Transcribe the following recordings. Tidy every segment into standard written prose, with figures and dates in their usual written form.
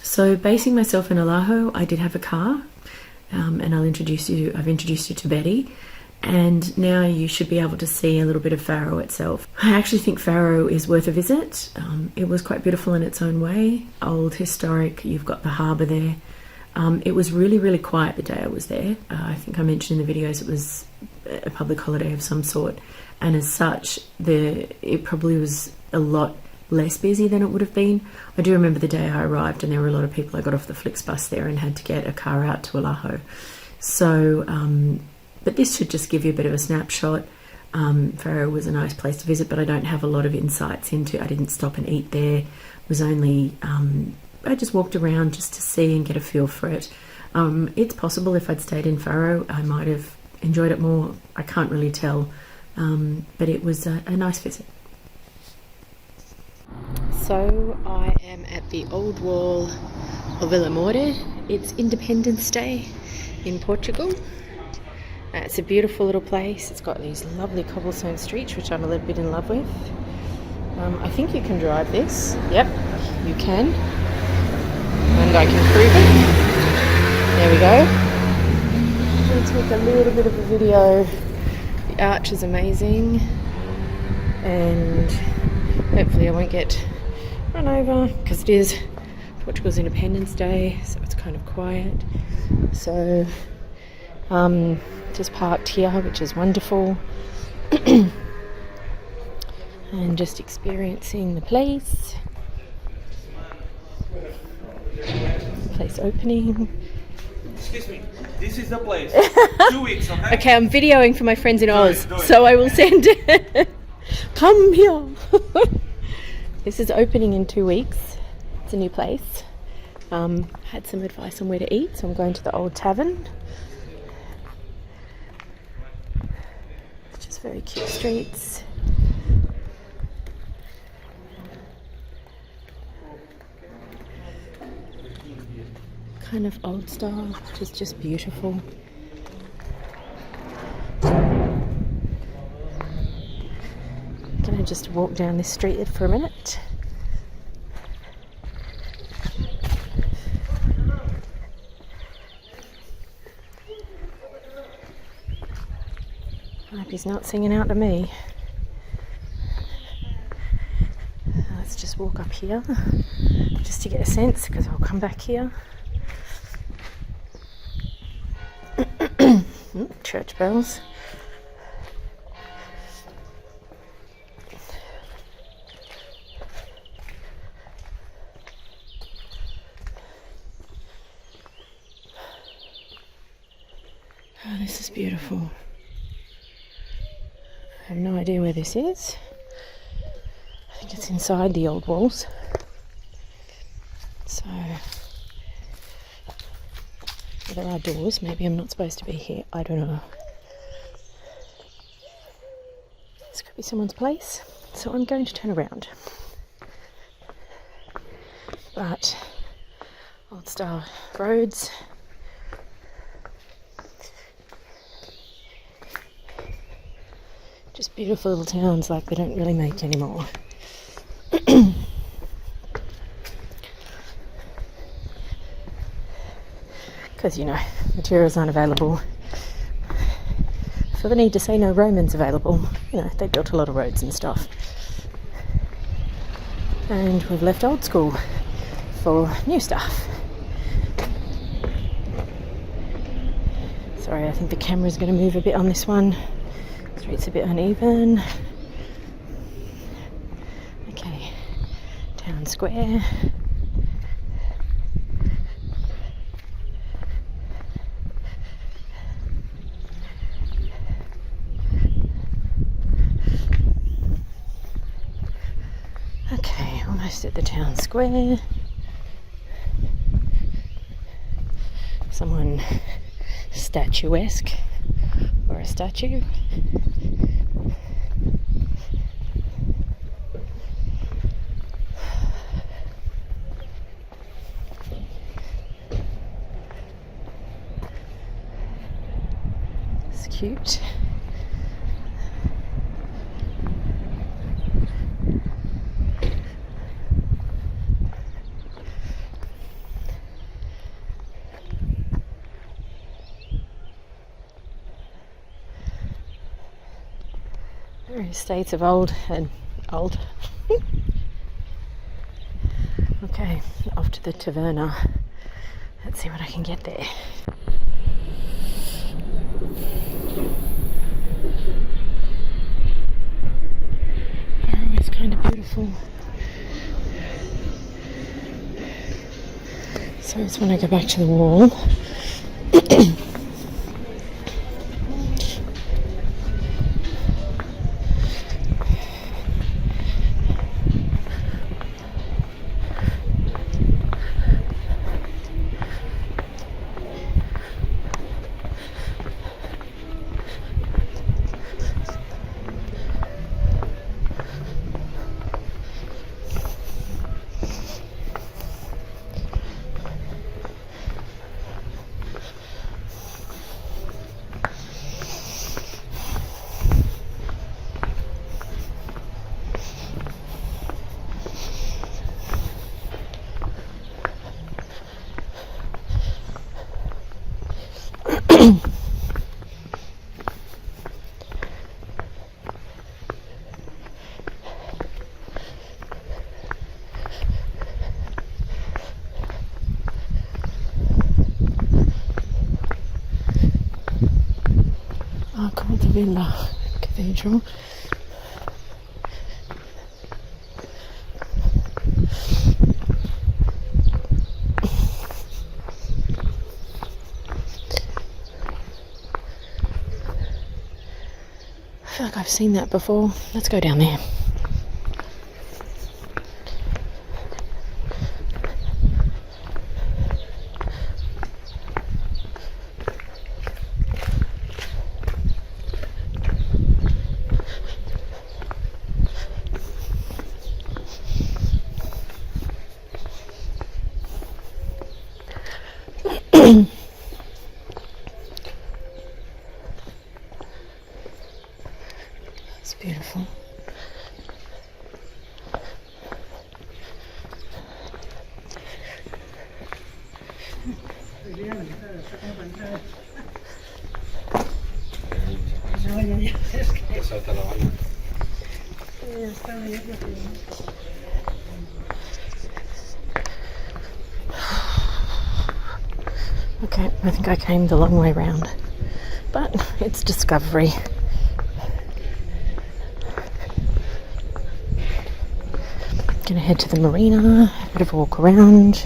So basing myself in Oahu, I did have a car, and I've introduced you to Betty, and now you should be able to see a little bit of Faro itself. I actually think Faro is worth a visit. It was quite beautiful in its own way, old, historic. You've got the harbour there. It was really, really quiet the day I was there. I think I mentioned in the videos it was a public holiday of some sort, and as such, it probably was a lot less busy than it would have been. I do remember the day I arrived and there were a lot of people. I got off the Flixbus there and had to get a car out to Oahu. So, but this should just give you a bit of a snapshot. Faro was a nice place to visit, but I don't have a lot of insights into. I didn't stop and eat there. It was only I just walked around just to see and get a feel for it. It's possible if I'd stayed in Faro, I might have enjoyed it more. I can't really tell, but it was a nice visit. So I am at the old wall of Vila Moura. It's Independence Day in Portugal. It's a beautiful little place. It's got these lovely cobblestone streets, which I'm a little bit in love with. I think you can drive this. Yep, you can. And I can prove it. There we go. I'm going to take a little bit of a video. The arch is amazing. And hopefully I won't get run over because it is Portugal's Independence Day, so it's kind of quiet. So just parked here, which is wonderful. And just experiencing the place. Place opening. Excuse me, this is the place. 2 weeks, okay? Okay, I'm videoing for my friends in Oz, so I will send it. Come here. This is opening in 2 weeks. It's a new place. Had some advice on where to eat, so I'm going to the old tavern. It's just very cute streets. Kind of old style, which is just beautiful. Gonna just walk down this street for a minute. I hope he's not singing out to me. Let's just walk up here just to get a sense, because I'll come back here. Church bells. Oh, this is beautiful. I have no idea where this is. I think it's inside the old walls. So there are doors. Maybe I'm not supposed to be here. I don't know. This could be someone's place. So I'm going to turn around. But old style roads. Just beautiful little towns like they don't really make anymore. Because, you know, materials aren't available. For the need to say no Romans available, you know, they built a lot of roads and stuff. And we've left old school for new stuff. Sorry, I think the camera's going to move a bit on this one. The street's a bit uneven. Okay, town square. Okay, almost at the town square. Someone statuesque, or a statue. It's cute. Estates of old and old. Okay, off to the taverna. Let's see what I can get there. Faro is kind of beautiful. So it's when I go back to the wall. Villa Cathedral. I feel like I've seen that before. Let's go down there. It's beautiful. Okay, I think I came the long way round, but it's discovery. Gonna head to the marina, have a bit of a walk around.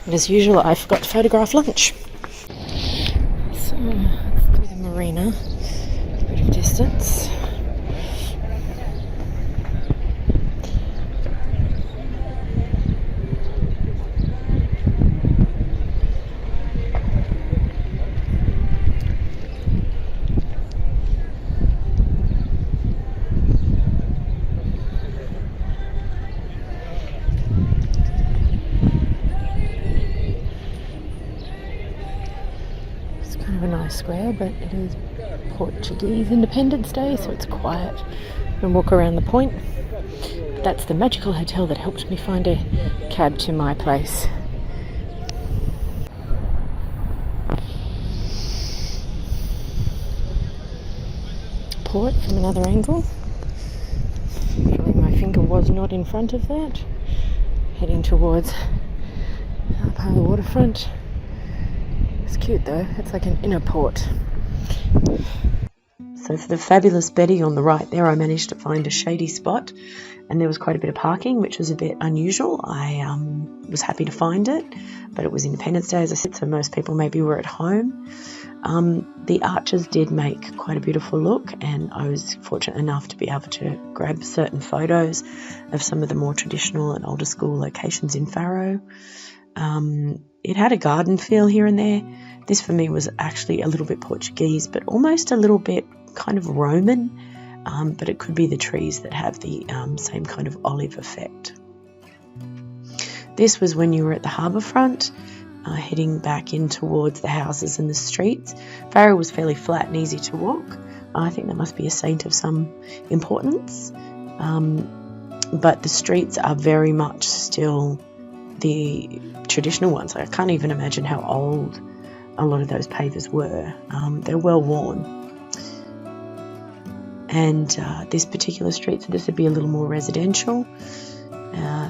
And as usual, I forgot to photograph lunch. So, through the marina, a bit of distance. Kind of a nice square, but it is Portuguese Independence Day, so it's quiet. And walk around the point. That's the magical hotel that helped me find a cab to my place. Port from another angle. Actually, my finger was not in front of that. Heading towards part of the waterfront. It's cute though, it's like an inner port. So for the fabulous Betty on the right there, I managed to find a shady spot and there was quite a bit of parking, which was a bit unusual. I was happy to find it, but it was Independence Day, as I said, so most people maybe were at home. The arches did make quite a beautiful look, and I was fortunate enough to be able to grab certain photos of some of the more traditional and older school locations in Faro. It had a garden feel here and there. This for me was actually a little bit Portuguese, but almost a little bit kind of Roman, but it could be the trees that have the same kind of olive effect. This was when you were at the harbour front, heading back in towards the houses and the streets. Faro was fairly flat and easy to walk. I think that must be a saint of some importance, but the streets are very much still the traditional ones. I can't even imagine how old a lot of those pavers were. They're well worn. And this particular street, so this would be a little more residential.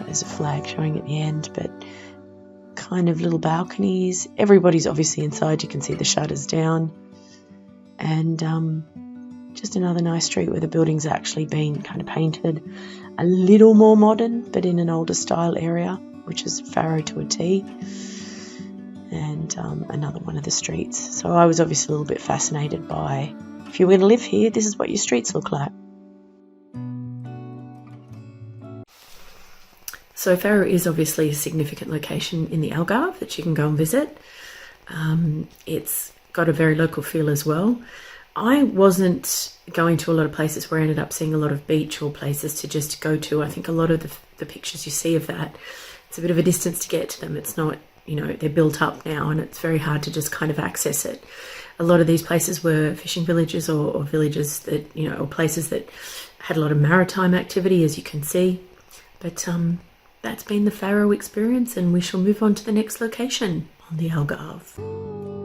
There's a flag showing at the end, but kind of little balconies. Everybody's obviously inside. You can see the shutters down. And just another nice street where the building's actually been kind of painted a little more modern, but in an older style area, which is Faro to a T. And another one of the streets. So I was obviously a little bit fascinated by, if you were going to live here, this is what your streets look like. So Faro is obviously a significant location in the Algarve that you can go and visit. It's got a very local feel as well. I wasn't going to a lot of places where I ended up seeing a lot of beach or places to just go to. I think a lot of the pictures you see of that, it's a bit of a distance to get to them. It's not, you know, they're built up now and it's very hard to just kind of access it. A lot of these places were fishing villages or villages that, you know, or places that had a lot of maritime activity, as you can see. But that's been the Faro experience, and we shall move on to the next location on the Algarve.